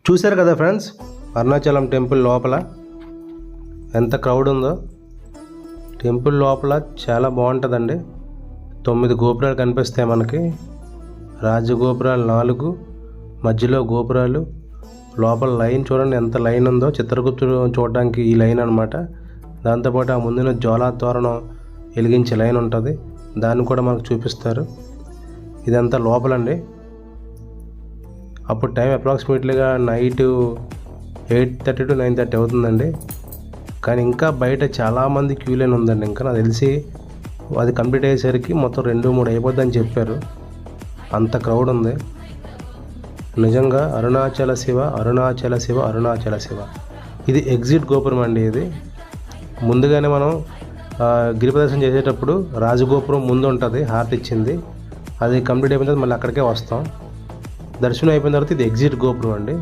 చూశారు కదా friends, Arunachalam temple లోపల ఎంత క్రౌడ్ ఉందో. టెంపుల్ లోపల చాలా బాగుంటుందండి. 9 గోపురాలు కనిపిస్తాయి మనకి. రాజగోపురాలు 4, మధ్యలో గోపురాలు. లోపల లైన్ చూడండి ఎంత లైన్ ఉందో. చిత్రగుప్తుడు చూడడానికి ఈ లైన్ అనమాట. దాంతోపాటు ఆ ముందున జ్వాలా తోరణం వెలిగించే లైన్ ఉంటుంది, దాన్ని కూడా మనకు చూపిస్తారు. ఇదంతా లోపలండి. అప్పుడు టైం అప్రాక్సిమేట్లీగా నైట్ 8:30 to 9:30 అవుతుందండి. కానీ ఇంకా బయట చాలామంది క్యూ లైన్ ఉందండి. ఇంకా నాకు తెలిసి అది కంప్లీట్ అయ్యేసరికి మొత్తం 2-3 అయిపోద్దని చెప్పారు. అంత క్రౌడ్ ఉంది నిజంగా. అరుణాచల శివ, అరుణాచల శివ, అరుణాచల శివ. ఇది ఎగ్జిట్ గోపురం అండి. ఇది ముందుగానే మనం గిరి ప్రదర్శన చేసేటప్పుడు రాజగోపురం ముందు ఉంటుంది, హారతి ఇచ్చింది. అది కంప్లీట్ అయిపోయిన తర్వాత మళ్ళీ అక్కడికే వస్తాం. దర్శనం అయిపోయిన తర్వాత ఇది ఎగ్జిట్ గోపురం అండి.